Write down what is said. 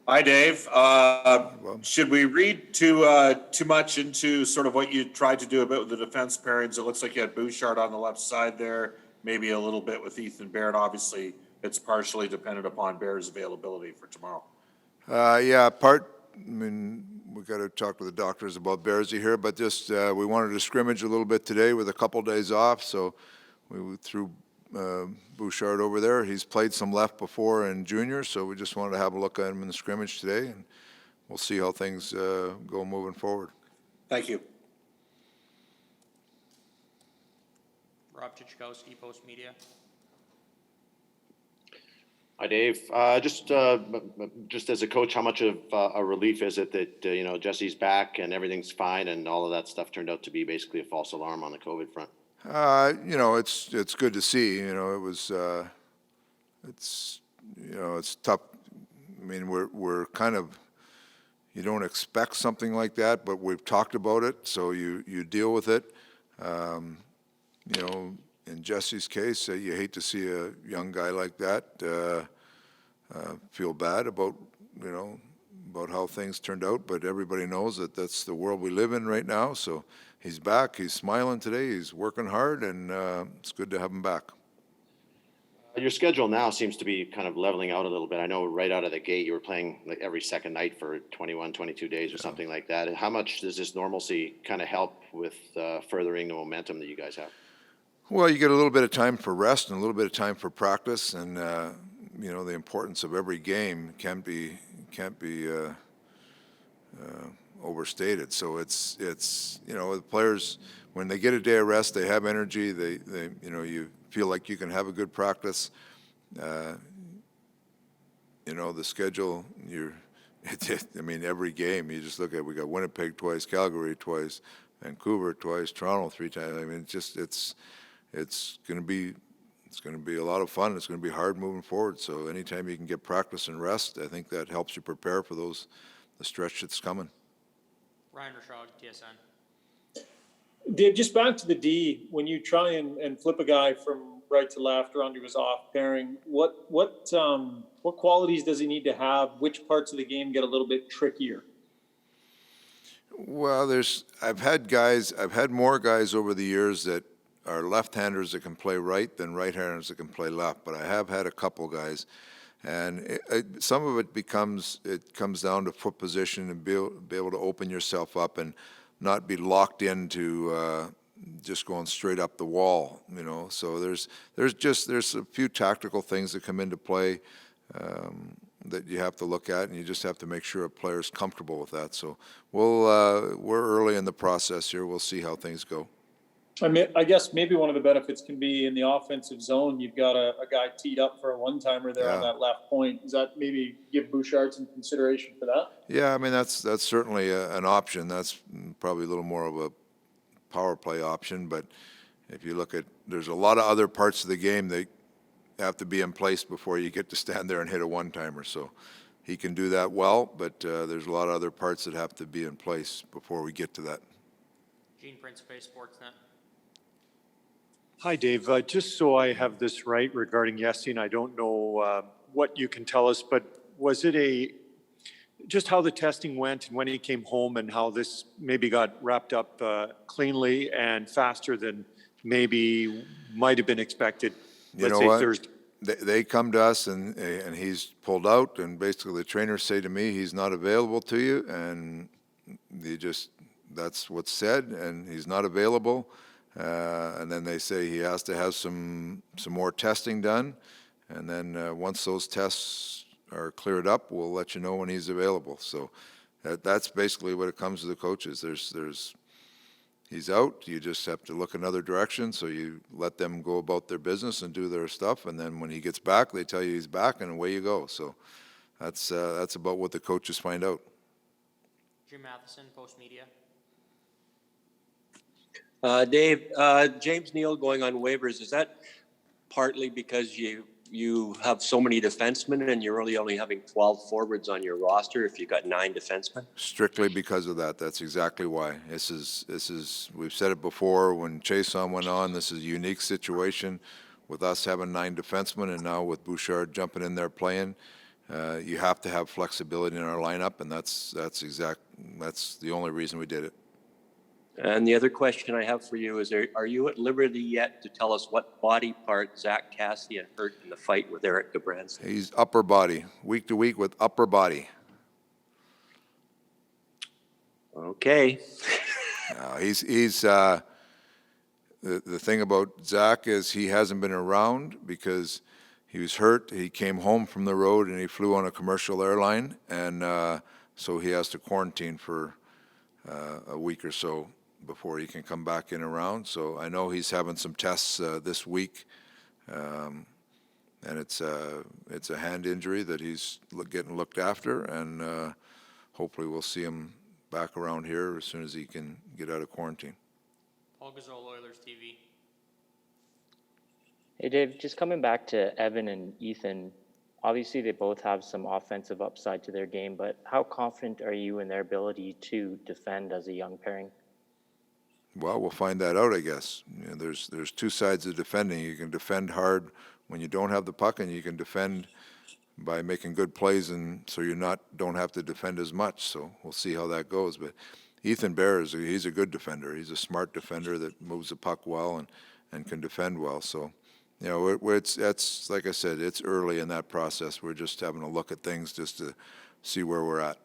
Hi, Dave. Well, Should we read too much into sort of what you tried to do about the defense pairings? It looks like you had Bouchard on the left side there, maybe a little bit with Ethan Baird. Obviously, it's partially dependent upon Baird's availability for tomorrow. I mean, we got to talk to the doctors about Bearsy here, but just we wanted to scrimmage a little bit today with a couple days off, so we threw Bouchard over there. He's played some left before in junior, so we just wanted to have a look at him in the scrimmage today, and we'll see how things go moving forward. Thank you. Rob Chichkowski, Post Media. Hi, Dave. Just as a coach, how much of a relief is it that Jesse's back and everything's fine, and all of that stuff turned out to be basically a false alarm on the COVID front? It's good to see. It's tough. I mean, we're kind of, you don't expect something like that, but we've talked about it, so you deal with it. In Jesse's case, you hate to see a young guy like that feel bad about how things turned out, but everybody knows that that's the world we live in right now. So he's back, he's smiling today, he's working hard, and it's good to have him back. Your schedule now seems to be kind of leveling out a little bit. I know right out of the gate you were playing like every second night for 21, 22 days or something like that. And how much does this normalcy kind of help with furthering the momentum that you guys have? Well, you get a little bit of time for rest and a little bit of time for practice, and the importance of every game can't be overstated. So it's the players, when they get a day of rest, they have energy. They you feel like you can have a good practice. The schedule, every game you just look at. We got Winnipeg twice, Calgary twice, Vancouver twice, Toronto 3 times. I mean, it's going to be a lot of fun. It's going to be hard moving forward. So anytime you can get practice and rest, I think that helps you prepare for the stretch that's coming. Ryan Rashog, TSN. Dave, just back to the D, when you try and flip a guy from right to left or onto his off pairing, what qualities does he need to have? Which parts of the game get a little bit trickier? Well, I've had more guys over the years that are left-handers that can play right than right-handers that can play left, but I have had a couple guys, and some of it comes down to foot position and be able to open yourself up and not be locked into just going straight up the wall, So there's a few tactical things that come into play that you have to look at, and you just have to make sure a player's comfortable with that. So we're early in the process here. We'll see how things go. I guess maybe one of the benefits can be in the offensive zone. You've got a guy teed up for a one-timer there on that left point. Does that maybe give Bouchard some consideration for that? Yeah, I mean, that's certainly an option. That's probably a little more of a power play option. But if you look at, there's a lot of other parts of the game that have to be in place before you get to stand there and hit a one-timer. So he can do that well, but there's a lot of other parts that have to be in place before we get to that. Gene Principe, Sportsnet. Hi, Dave. Just so I have this right regarding Yessi, and I don't know what you can tell us, but was it just how the testing went and when he came home and how this maybe got wrapped up cleanly and faster than maybe might have been expected? Let's say Thursday. They come to us and he's pulled out, and basically the trainers say to me, he's not available to you, and that's what's said, and he's not available. And then they say he has to have some more testing done, and then once those tests are cleared up, we'll let you know when he's available. So that's basically what it comes to the coaches. He's out. You just have to look another direction. So you let them go about their business and do their stuff, and then when he gets back, they tell you he's back, and away you go. So that's about what the coaches find out. Jim Matheson, Post Media. Dave, James Neal going on waivers, is that partly because you have so many defensemen and you're only having 12 forwards on your roster if you've got 9 defensemen? Strictly because of that. That's exactly why. This is we've said it before when Chason went on, this is a unique situation with us having 9 defensemen, and now with Bouchard jumping in there playing. you have to have flexibility in our lineup, and that's the only reason we did it. And the other question I have for you is, are you at liberty yet to tell us what body part Zach Cassian hurt in the fight with Eric Gabranson? He's upper body, week to week with upper body. Okay. He's the thing about Zach is he hasn't been around because he was hurt. He came home from the road and he flew on a commercial airline, and so he has to quarantine for a week or so before he can come back in around. So I know he's having some tests this week, and it's a hand injury that he's getting looked after, and hopefully we'll see him back around here as soon as he can get out of quarantine. Paul Gazzola, Oilers TV. Hey Dave, just coming back to Evan and Ethan, obviously they both have some offensive upside to their game, but how confident are you in their ability to defend as a young pairing? Well, we'll find that out, I guess. You know, there's two sides of defending. You can defend hard when you don't have the puck, and you can defend by making good plays, and so don't have to defend as much. So we'll see how that goes. But Ethan Bear he's a good defender. He's a smart defender that moves the puck well and can defend well. So, you know, that's like I said, it's early in that process. We're just having a look at things just to see where we're at.